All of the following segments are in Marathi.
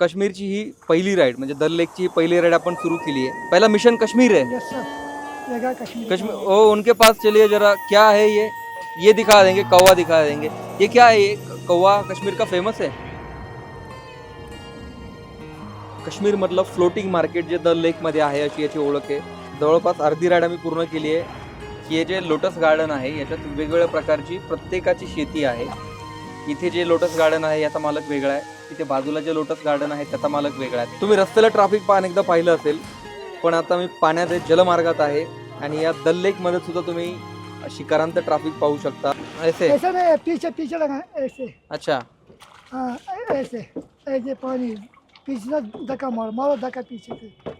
कश्मीरची ही पहिली राईड म्हणजे दल लेकची ही पहिली राईड आपण सुरू केली है। पहला मिशन कश्मीर है। यस सर, जगह कश्मीर कश्मीर ओ उनके पास चलिए जरा, क्या है ये दिखा देंगे, कौवा दिखा देंगे। ये क्या है? ये कौवा कश्मीर का फेमस है। कश्मीर मधलं फ्लोटिंग मार्केट जे दल लेक मध्ये आहे अशी याची ओळख आहे। जवळपास अर्धी राईड आम्ही पूर्ण केली आहे। हे जे लोटस गार्डन आहे याच्यात वेगवेगळ्या प्रकारची प्रत्येकाची शेती आहे। इथे जे लोटस गार्डन आहे याचा मालक वेगळा आहे, तिथे बाजूला जे लोटस गार्डन आहे त्याचा मालक वेगळा आहे। तुम्ही रस्त्याला ट्रॅफिक पाहून एकदा पाहिलं असेल, पण आता मी पाण्यात जलमार्गात आहे आणि या दल लेक मध्ये सुद्धा तुम्ही शिकारांत ट्रॅफिक पाहू शकता। ऐसे ऐसे नहीं, पीछे पीछे लगा है, ऐसे। अच्छा, हाँ, ऐसे ऐसे पानी पीछे से धक्का मारो मारो धक्का पीछे से।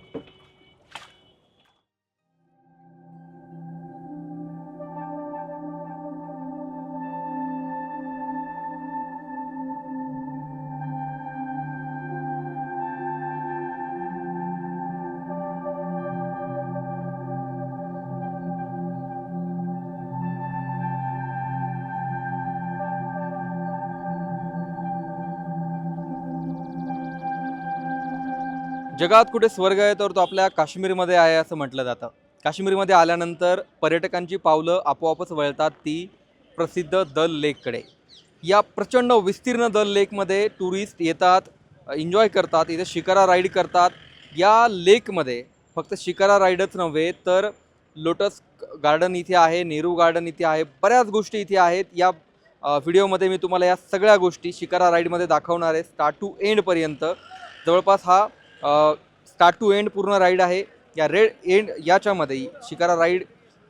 जगात कुठे स्वर्ग आहे तर तो आपल्या काश्मीरमध्ये आहे असं म्हटलं जातं। काश्मीरमध्ये आल्यानंतर पर्यटकांची पावलं आपोआपच वळतात ती प्रसिद्ध दल लेककडे। या प्रचंड विस्तीर्ण दल लेकमध्ये टुरिस्ट येतात, एन्जॉय करतात, इथे शिकारा राईड करतात। या लेकमध्ये फक्त शिकारा राईडच नव्हे तर लोटस गार्डन इथे आहे, नेहरू गार्डन इथे आहे, बऱ्याच गोष्टी इथे आहेत। या व्हिडिओमध्ये मी तुम्हाला या सगळ्या गोष्टी शिकारा राईडमध्ये दाखवणार आहे, स्टार्ट टू एंडपर्यंत। जवळपास हा स्टार्ट टू एंड पूर्ण राईड आहे। या एंड याच्यामध्ये शिकारा राईड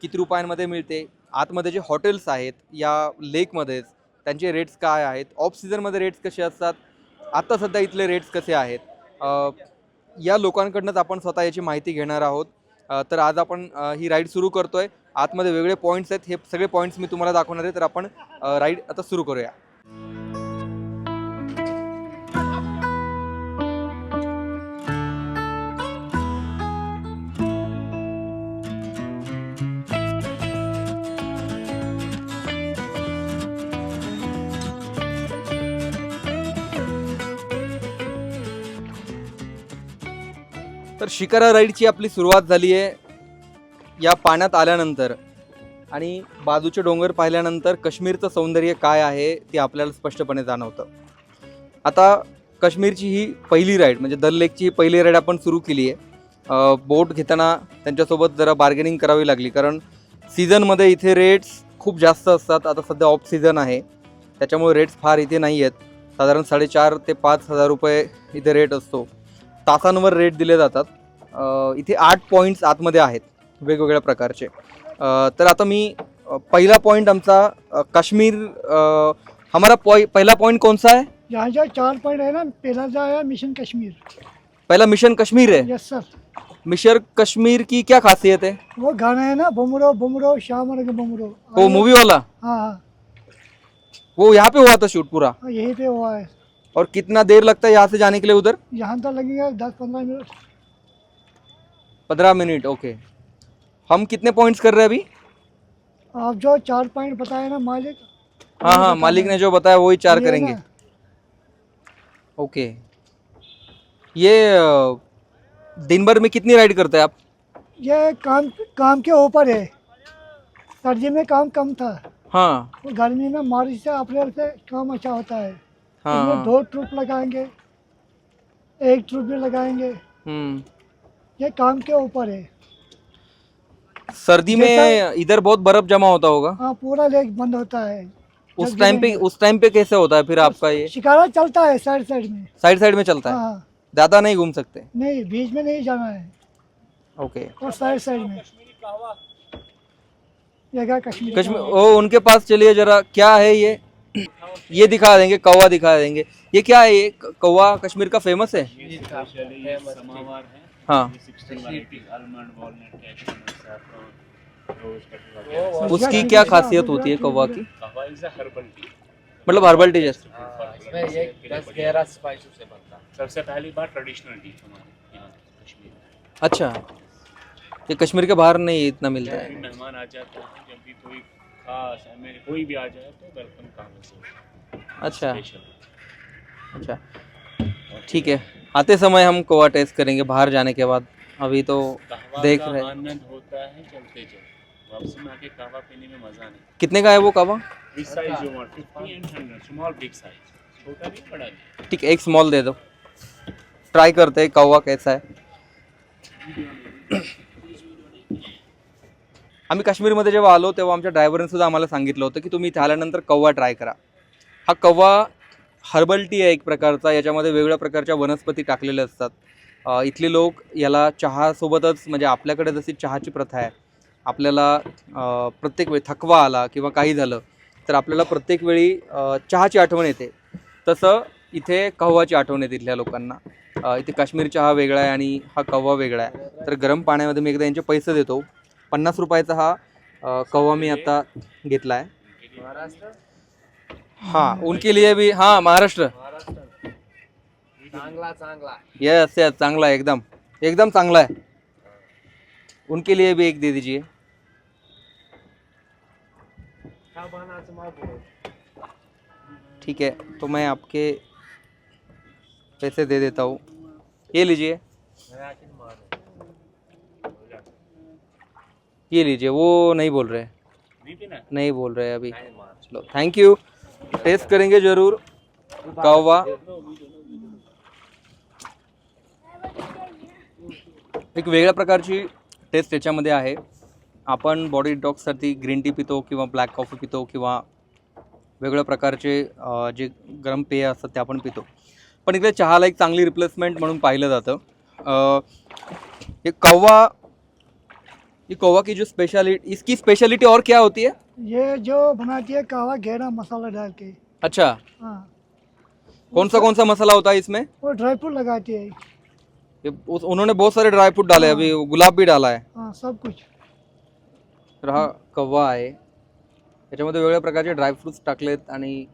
किती रुपयांमध्ये मिळते, आतमध्ये जे हॉटेल्स आहेत या लेकमध्येच त्यांचे रेट्स काय आहेत, ऑफ सीझनमध्ये रेट्स कसे असतात, आता सध्या इथले रेट्स कसे आहेत, या लोकांकडूनच आपण स्वतः याची माहिती घेणार आहोत। तर आज आपण ही राईड सुरू करतोय। आतमध्ये वेगळे पॉईंट्स आहेत, हे सगळे पॉईंट्स मी तुम्हाला दाखवणार आहे। तर आपण राईड आता सुरू करूया। तर शिकारा राईडची आपली सुरुवात झाली आहे या पाण्यात आल्यानंतर, आणि बाजूचे डोंगर पाहिल्यानंतर काश्मीरचं सौंदर्य काय आहे ते आपल्याला स्पष्टपणे जाणवतं। आता काश्मीरची ही पहिली राईड म्हणजे दल लेकची ही पहिली राईड आपण सुरू केली आहे। बोट घेताना त्यांच्यासोबत जरा बार्गेनिंग करावी लागली, कारण सीझनमध्ये इथे रेट्स खूप जास्त असतात। आता सध्या ऑफ सीझन आहे त्याच्यामुळे रेट्स फार इथे नाही आहेत। साधारण 4,500 ते 5,000 रुपये इथे रेट असतो। तासांवर रेट दिले जातात। इथे 8 पॉईंट्स आतमध्ये आहेत वेगवेगळ्या प्रकारचे। तर आता मी पहिला पॉईंट आमचा काश्मीर, हमारा पहला पॉइंट कौन सा है? यहाँ जो 4 पॉइंट है ना, पहला जो है मिशन कश्मीर। पहला मिशन कश्मीर है। Yes sir. मिशन कश्मीर की क्या खासियत है? वो गाना है ना, बुमरो बुमरो शाम रंग बुमरो। वो मूवी वाला? हाँ हाँ, वो यहाँ पे हुआ था शूट पूरा? यहीं पे हुआ है। और कितना देर लगता है यहाँ से जाने के लिए उधर? यहाँ तो लगेगा 10-15 मिनट। 15 minute, okay. हम कितने पॉइंट्स कर रहे हैं अभी? आप जो 4 पॉइंट बताए ना मालिक। हाँ हाँ, मालिक ने जो बताया वही 4 करेंगे। ओके। ये दिन भर में कितनी राइड करते हैं आप? ये काम के ऊपर है। सर्दी में काम कम था, हाँ गर्मी में मार्च से अप्रैल से काम अच्छा होता है। हाँ इसमें हाँ। 2 ट्रिप लगाएंगे, 1 ट्रिप भी लगाएंगे। ये काम के ऊपर है। सर्दी में इधर बहुत बर्फ जमा होता होगा। हाँ, पूरा लेक बंद होता है। उस टाइम पे कैसे होता है फिर आपका ये? शिकारा चलता है साइड साइड में। साइड में चलता है, हाँ, ज्यादा नहीं घूम सकते। नहीं बीच में नहीं जाना है, ओके। और साइड में। जगह कश्मीर कश्मीर ओ उनके पास चलिए जरा, क्या है ये दिखा देंगे, कौवा दिखा देंगे। ये क्या है? ये कौवा कश्मीर का फेमस है? समावार है। हाँ, 16 varieties, almond, walnut, cashew, saffron, rose petal। उसकी क्या खासियत होती है कौवा की? कहवा इज अ हर्बल टी। मतलब हर्बल टी जैसे? इसमें ये 10-11 स्पाइसों से बनता है। सबसे पहली बार ट्रेडिशनल टी हमारे यहाँ कश्मीर में। अच्छा, ये कश्मीर के बाहर नहीं इतना मिलता जब है। भी मेहमान आ जाते हैं, जब भी कोई खास हमें कोई भी आ जाए तो वेलकम कहवा से। अच्छा स्पेशल। अच्छा, ठीक है। आते समय हम कौवा टेस्ट करेंगे बाहर जाने के बाद, अभी तो कहवा देख का रहे। आनंद होता है चलते चलते, वापसी में आके कहवा पीने में मजा नहीं। कितने का है वो कौवा? बिग साइज जो 50 and 100, स्मॉल बिग साइज, छोटा नहीं बड़ा नहीं। ठीक है, एक स्मॉल दे दो, ट्राई करते हैं कौवा कैसा है। आम्ही काश्मीरमध्ये जेव्हा आलो तेव्हा आमच्या ड्रायव्हरने सुद्धा आम्हाला सांगितलं होतं की तुम्ही इथे आल्यानंतर कौवा ट्राय करा. हा कौवा हर्बल टी आहे एक प्रकारचा, याच्यामध्ये वेगवेगळ्या प्रकारच्या वनस्पती टाकलेल्या असतात. इथले लोक याला चहासोबतच, म्हणजे आपल्याकडे जशी चहाची प्रथा आहे, आपल्याला प्रत्येक वेळी थकवा आला किंवा काही झालं तर आपल्याला प्रत्येक वेळी चहाची आठवण येते, तसं इथे कौवाची आठवण येते इथल्या लोकांना. इथे काश्मीर चहा वेगळा आहे आणि हा कौवा वेगळा आहे. तर गरम पाण्यामध्ये मी एकदा यांचे पैसे देतो. 50 रुपयाचा हा कौवा मी आता घेतला आहे. महाराष्ट्र हाँ, उनके लिए भी. हाँ, महाराष्ट्र. महाराष्ट्र चांगला चांगला यस यस, चांगला है, एकदम एकदम चांगला है. उनके लिए भी एक दे दीजिए. क्या बनाचं माव बोल. ठीक है, तो मैं आपके पैसे दे देता हूँ, ये लीजिए. मराठीत मान ये लीजिए. वो नहीं बोल रहे, नहीं पीना। नहीं बोल रहे अभी. नाही मान. चलो, थैंक यू. टेस्ट करेंगे जरूर कौवा. एक वेगळ्या प्रकारची टेस्ट याच्यामध्ये आहे. आपण बॉडी डिटॉक्ससाठी ग्रीन टी पितो किंवा ब्लॅक कॉफी पितो किंवा वेगवेगळ्या प्रकारचे जे गरम पेय असतात ते आपण पितो, पण इकडे चहाला एक चांगली रिप्लेसमेंट म्हणून पाहिलं जातं. ये कौवा की जो स्पेशलिटी, इसकी स्पेशलिटी और क्या होती है? ये जो बनाती है कहवा घेरा मसाला डाल के। अच्छा, हाँ, कौन सा मसाला होता है इसमें? वो ड्राई फ्रूट लगाती है। उन्होंने बहुत सारे ड्राई फ्रूट डाले, अभी गुलाब भी डाला है. हाँ, सब कुछ। तर हा कौवा आहे, याच्यामध्ये वेगवेगळ्या प्रकारचे ड्रायफ्रुट्स टाकलेत आणि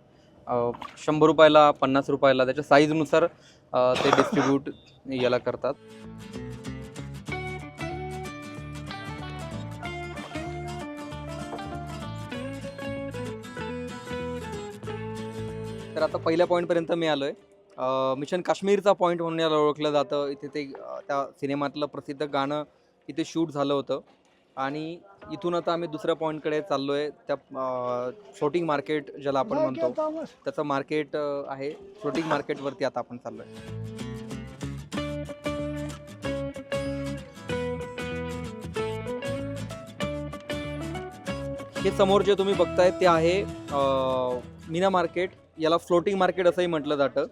100 रुपयाला 50 रुपयाला त्याच्या साईजनुसार ते डिस्ट्रीब्यूट याला करतात. तर आता पहिल्या पॉईंटपर्यंत मी आलो आहे. मिशन काश्मीरचा पॉईंट म्हणून याला ओळखलं जातं. इथे ते त्या सिनेमातलं प्रसिद्ध गाणं इथे शूट झालं होतं आणि इथून आता आम्ही दुसऱ्या पॉईंटकडे चाललो आहे. त्या फ्लोटिंग मार्केट ज्याला आपण म्हणतो त्याचं मार्केट आहे. फ्लोटिंग मार्केटवरती आता आपण चाललो आहे. हे समोर जे तुम्ही बघताय ते आहे मीना मार्केट. याला फ्लोटिंग मार्केट असंही म्हटलं जातं.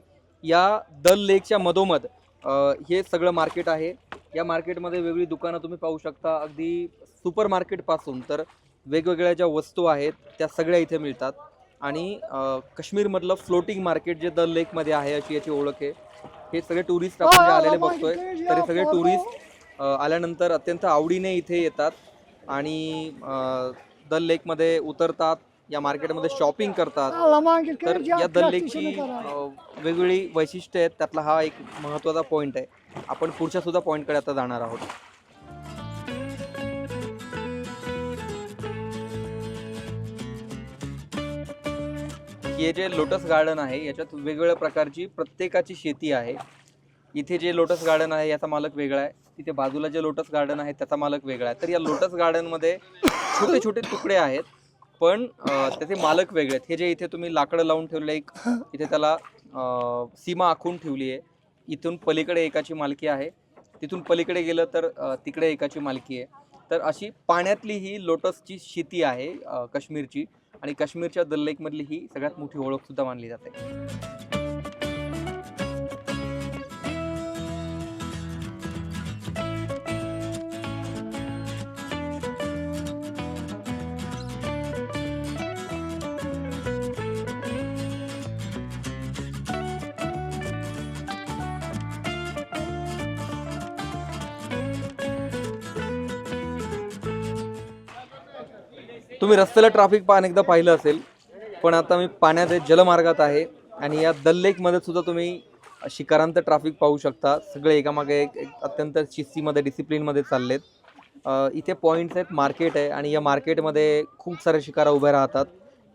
या दल लेकच्या मधोमध हे सगळं मार्केट आहे. या मार्केटमध्ये वेगळी दुकानं तुम्ही पाहू शकता. अगदी सुपर मार्केटपासून तर वेगवेगळ्या ज्या वस्तू आहेत त्या सगळ्या इथे मिळतात. आणि काश्मीरमधलं फ्लोटिंग मार्केट जे दल लेकमध्ये आहे अशी याची ओळख आहे. हे सगळे टुरिस्ट आपण जे आलेले बघतोय, तर हे सगळे टुरिस्ट आल्यानंतर अत्यंत आवडीने इथे येतात आणि दल लेकमध्ये उतरतात, या मार्केटमध्ये शॉपिंग करतात. तर या दल लेकची वेगवेगळी वैशिष्ट्य आहेत, त्यातला हा एक महत्त्वाचा पॉईंट आहे. आपण पुढच्या सुद्धा पॉईंटकडे आता जाणार आहोत. हे जे लोटस गार्डन आहे याच्यात वेगवेगळ्या प्रकारची प्रत्येकाची शेती आहे. इथे जे लोटस गार्डन आहे याचा मालक वेगळा आहे, तिथे बाजूला जे लोटस गार्डन आहे त्याचा मालक वेगळा आहे. तर या लोटस गार्डनमध्ये छोटे छोटे तुकडे आहेत पण त्याचे मालक वेगळे आहेत. हे जे इथे तुम्ही लाकडं लावून ठेवले, एक इथे त्याला सीमा आखून ठेवली आहे. इथून पलीकडे एकाची मालकी आहे, तिथून पलीकडे गेलं तर तिकडे एकाची मालकी आहे. तर अशी पाण्यातली ही लोटसची शेती आहे काश्मीरची, आणि काश्मीरच्या दल लेकमधली ही सगळ्यात मोठी ओळख सुद्धा मानली जाते. तुम्ही रस्त्याला ट्रॅफिक अनेकदा पाहिलं असेल, पण आता मी पाण्यात जलमार्गात आहे आणि या दल लेकमध्ये सुद्धा तुम्ही शिकारांत ट्रॅफिक पाहू शकता. सगळे एकामागे एक अत्यंत शिस्तीमध्ये डिसिप्लिनमध्ये चाललेत. इथे पॉईंट्स आहेत, मार्केट आहे आणि या मार्केटमध्ये खूप सारे शिकारा उभे राहतात.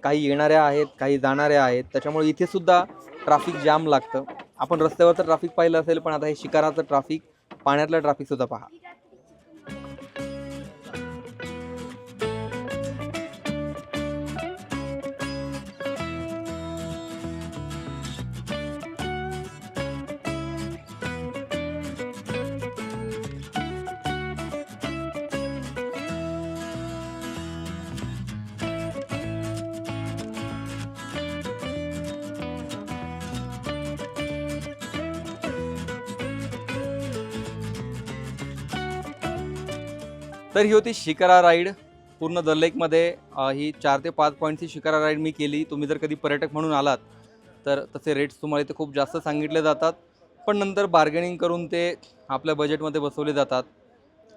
काही येणाऱ्या आहेत, काही जाणाऱ्या आहेत, त्याच्यामुळे इथे सुद्धा ट्रॅफिक जाम लागतं. आपण रस्त्यावरचं ट्रॅफिक पाहिलं असेल, पण आता हे शिकाराचं ट्रॅफिक, पाण्यातलं ट्रॅफिकसुद्धा पहा. तर ही होती शिकारा राईड. पूर्ण दल लेकमध्ये ही 4 ते 5 पॉईंटची शिकारा राईड मी केली. तुम्ही जर कधी पर्यटक म्हणून आलात तर तसे रेट्स तुम्हाला इथे खूप जास्त सांगितले जातात, पण नंतर बार्गेनिंग करून ते आपल्या बजेटमध्ये बसवले जातात.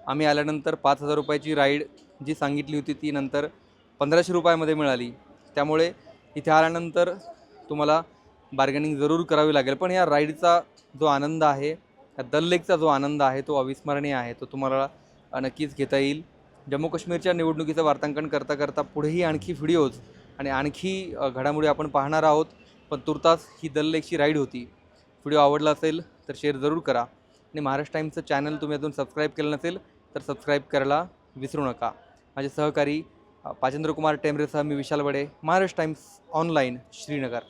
आम्ही आल्यानंतर 5,000 रुपयाची राईड जी सांगितली होती ती नंतर 1,500 रुपयामध्ये मिळाली. त्यामुळे इथे आल्यानंतर तुम्हाला बार्गेनिंग जरूर करावी लागेल. पण या राईडचा जो आनंद आहे, या दल लेकचा जो आनंद आहे, तो अविस्मरणीय आहे. तो तुम्हाला नक्कीच घेता येईल. जम्मू काश्मीरच्या निवडणुकीचं वार्तांकन करता करता पुढेही आणखी व्हिडिओज आणि आणखी घडामोडी आपण पाहणार आहोत. पण तुर्तास ही दल लेकची राईड होती. व्हिडिओ आवडला असेल तर शेअर जरूर करा आणि महाराष्ट्र टाईम्सचं चॅनल तुम्ही अजून सबस्क्राईब केलं नसेल तर सबस्क्राईब करायला विसरू नका. माझे सहकारी पाचेंद्र कुमार टेमरेसह मी विशाल बडे, महाराष्ट्र टाइम्स ऑनलाईन, श्रीनगर.